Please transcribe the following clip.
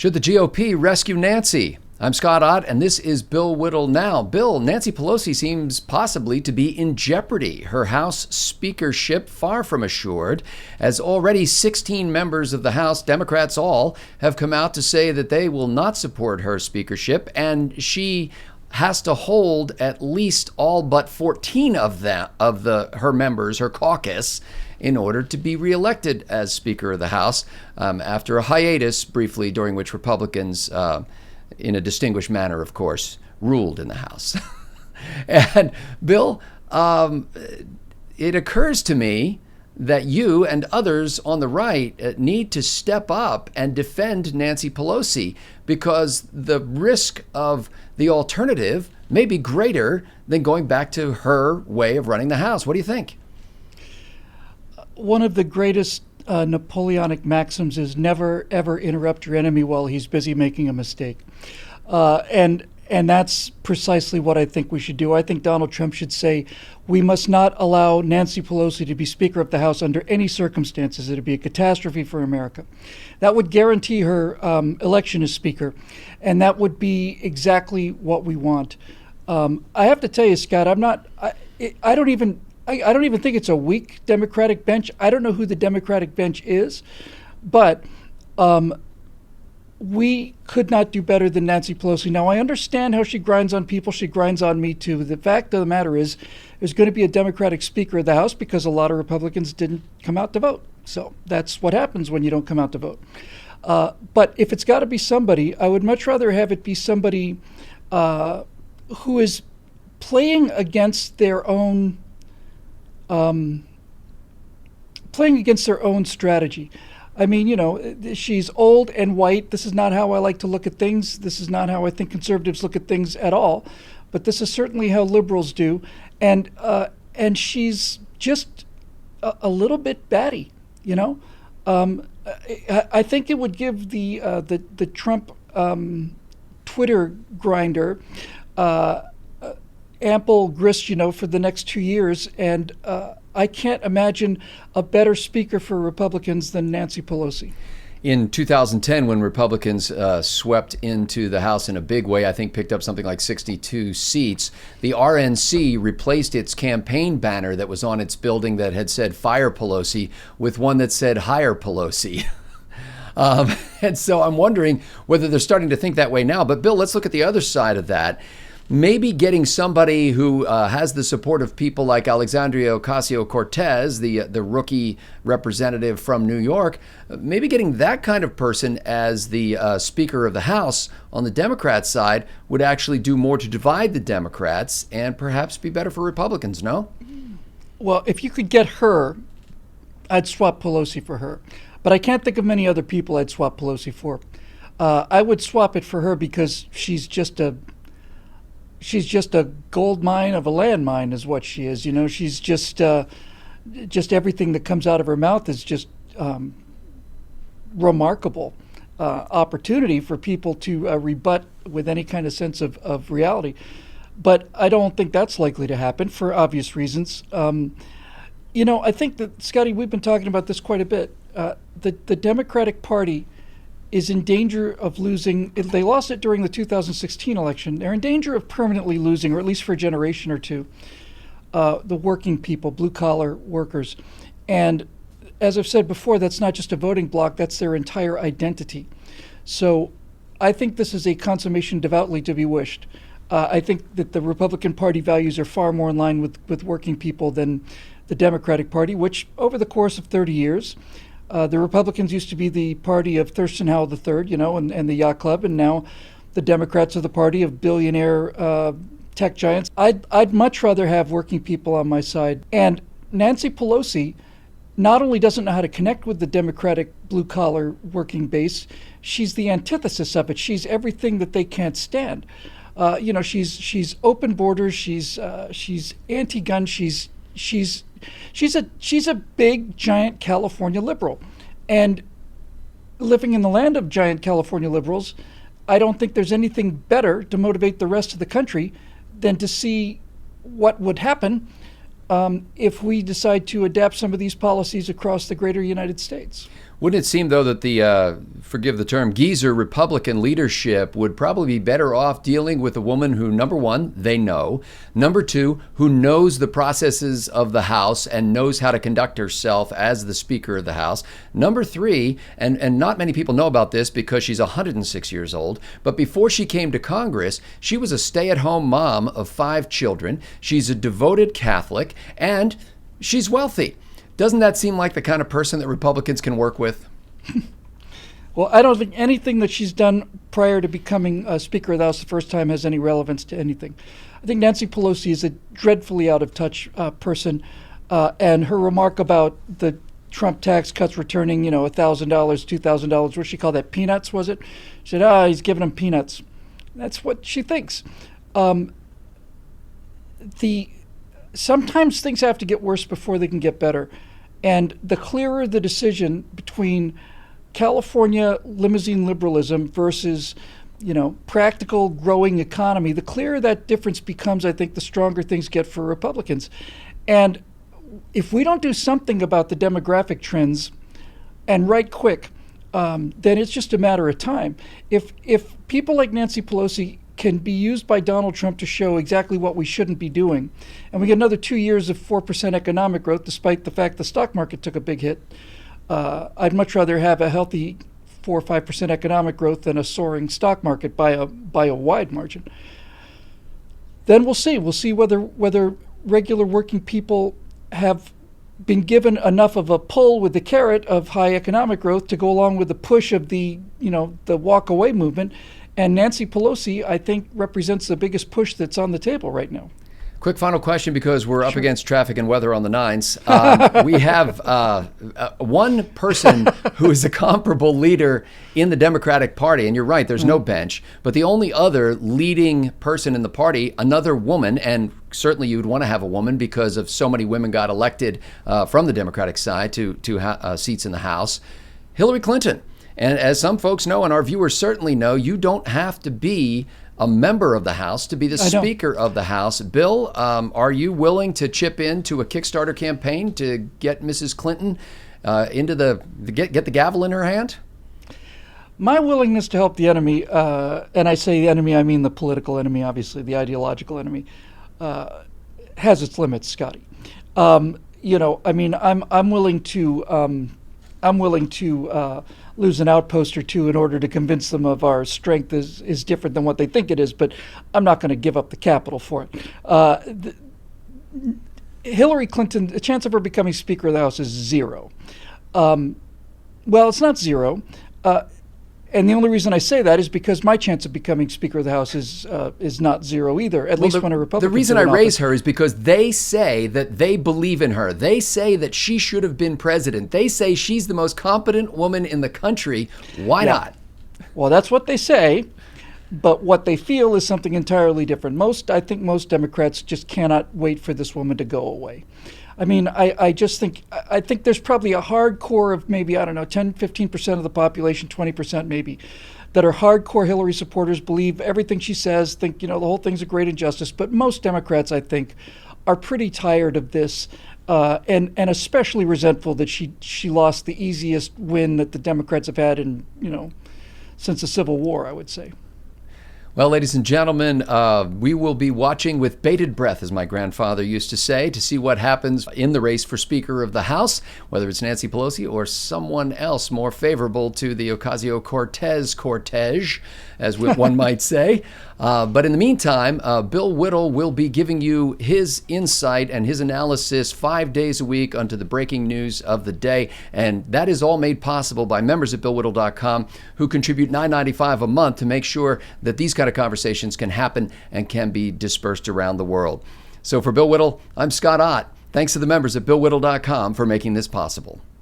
Should the GOP rescue Nancy? I'm Scott Ott, and this is Bill Whittle Now. Bill, Nancy Pelosi seems possibly to be in jeopardy. Her House speakership far from assured, as already 16 members of the House, Democrats all, have come out to say that they will not support her speakership, and she has to hold at least all but 14 of her members, her caucus, in order to be reelected as Speaker of the House after a hiatus briefly during which Republicans, in a distinguished manner, of course, ruled in the House. And Bill, it occurs to me that you and others on the right need to step up and defend Nancy Pelosi, because the risk of the alternative may be greater than going back to her way of running the House. What do you think? One of the greatest Napoleonic maxims is never, ever interrupt your enemy while he's busy making a mistake. And that's precisely what I think we should do. I think Donald Trump should say, we must not allow Nancy Pelosi to be Speaker of the House under any circumstances. It would be a catastrophe for America. That would guarantee her election as Speaker, and that would be exactly what we want. I have to tell you, Scott, I don't even think it's a weak Democratic bench. I don't know who the Democratic bench is, but we could not do better than Nancy Pelosi. Now, I understand how she grinds on people. She grinds on me, too. The fact of the matter is, there's going to be a Democratic Speaker of the House because a lot of Republicans didn't come out to vote. So that's what happens when you don't come out to vote. But if it's got to be somebody, I would much rather have it be somebody who is playing against their own strategy. I mean, she's old and white. This is not how I like to look at things. This is not how I think conservatives look at things at all. But this is certainly how liberals do. And she's just a little bit batty, I think it would give the Trump Twitter grinder ample grist, for the next 2 years. And I can't imagine a better speaker for Republicans than Nancy Pelosi. In 2010, when Republicans swept into the House in a big way, I think picked up something like 62 seats, the RNC replaced its campaign banner that was on its building that had said "Fire Pelosi" with one that said "Hire Pelosi." And so I'm wondering whether they're starting to think that way now. But Bill, let's look at the other side of that. Maybe getting somebody who has the support of people like Alexandria Ocasio-Cortez, the rookie representative from New York, maybe getting that kind of person as the Speaker of the House on the Democrat side would actually do more to divide the Democrats and perhaps be better for Republicans, no? Well, if you could get her, I'd swap Pelosi for her. But I can't think of many other people I'd swap Pelosi for. I would swap it for her because she's just a gold mine of a landmine is what she is. She's just everything that comes out of her mouth is just remarkable opportunity for people to rebut with any kind of sense of reality. But I don't think that's likely to happen for obvious reasons. I think that, Scotty, we've been talking about this quite a bit. The Democratic Party is in danger of losing. They lost it during the 2016 election. They're in danger of permanently losing, or at least for a generation or two, the working people, blue-collar workers. And as I've said before, that's not just a voting bloc, that's their entire identity. So I think this is a consummation devoutly to be wished. I think that the Republican Party values are far more in line with working people than the Democratic Party, which over the course of 30 years, the Republicans used to be the party of Thurston Howell III, and the Yacht Club, and now the Democrats are the party of billionaire tech giants. I'd much rather have working people on my side. And Nancy Pelosi not only doesn't know how to connect with the Democratic blue-collar working base, she's the antithesis of it. She's everything that they can't stand. She's open borders. She's anti-gun. She's a big, giant California liberal. And living in the land of giant California liberals, I don't think there's anything better to motivate the rest of the country than to see what would happen if we decide to adapt some of these policies across the greater United States. Wouldn't it seem, though, that the, forgive the term, geezer Republican leadership would probably be better off dealing with a woman who, number one, they know, number two, who knows the processes of the House and knows how to conduct herself as the Speaker of the House, number three, and not many people know about this because she's 106 years old, but before she came to Congress, she was a stay-at-home mom of 5 children. She's a devoted Catholic, and she's wealthy. Doesn't that seem like the kind of person that Republicans can work with? Well, I don't think anything that she's done prior to becoming Speaker of the House the first time has any relevance to anything. I think Nancy Pelosi is a dreadfully out of touch person, and her remark about the Trump tax cuts returning, $1,000, $2,000, what she called that, peanuts, was it? She said, he's giving them peanuts. That's what she thinks. Sometimes things have to get worse before they can get better. And the clearer the decision between California limousine liberalism versus, practical growing economy, the clearer that difference becomes, I think the stronger things get for Republicans. And if we don't do something about the demographic trends, and right quick, then it's just a matter of time. If people like Nancy Pelosi can be used by Donald Trump to show exactly what we shouldn't be doing, and we get another 2 years of 4% economic growth, despite the fact the stock market took a big hit, I'd much rather have a healthy 4 or 5% economic growth than a soaring stock market by a wide margin. Then we'll see. We'll see whether regular working people have been given enough of a pull with the carrot of high economic growth to go along with the push of the walk away movement. And Nancy Pelosi, I think, represents the biggest push that's on the table right now. Quick final question, because we're up against traffic and weather on the 9s. We have one person who is a comparable leader in the Democratic Party, and you're right, there's no bench, but the only other leading person in the party, another woman, and certainly you would want to have a woman because of so many women got elected from the Democratic side to seats in the House, Hillary Clinton. And as some folks know, and our viewers certainly know, you don't have to be a member of the House to be the Speaker of the House. Bill, are you willing to chip into a Kickstarter campaign to get Mrs. Clinton into get the gavel in her hand? My willingness to help the enemy, and I say the enemy, I mean the political enemy, obviously, the ideological enemy, has its limits, Scotty. I'm willing to lose an outpost or two in order to convince them of our strength is different than what they think it is, but I'm not going to give up the Capitol for it. Hillary Clinton, the chance of her becoming Speaker of the House is 0. Well, it's not 0. And the only reason I say that is because my chance of becoming Speaker of the House is not 0 either, at least when a Republican. The reason I raise her is because they say that they believe in her. They say that she should have been president. They say she's the most competent woman in the country. Why not? Well, that's what they say, but what they feel is something entirely different. I think most Democrats just cannot wait for this woman to go away. I mean, I think there's probably a hardcore of maybe, 10, 15% of the population, 20% maybe, that are hardcore Hillary supporters, believe everything she says, think, the whole thing's a great injustice. But most Democrats, I think, are pretty tired of this and especially resentful that she lost the easiest win that the Democrats have had in, since the Civil War, I would say. Well, ladies and gentlemen, we will be watching with bated breath, as my grandfather used to say, to see what happens in the race for Speaker of the House, whether it's Nancy Pelosi or someone else more favorable to the Ocasio-Cortez cortege, as one might say. But in the meantime, Bill Whittle will be giving you his insight and his analysis 5 days a week onto the breaking news of the day. And that is all made possible by members at BillWhittle.com who contribute $9.95 a month to make sure that these kind of conversations can happen and can be dispersed around the world. So for Bill Whittle, I'm Scott Ott. Thanks to the members at BillWhittle.com for making this possible.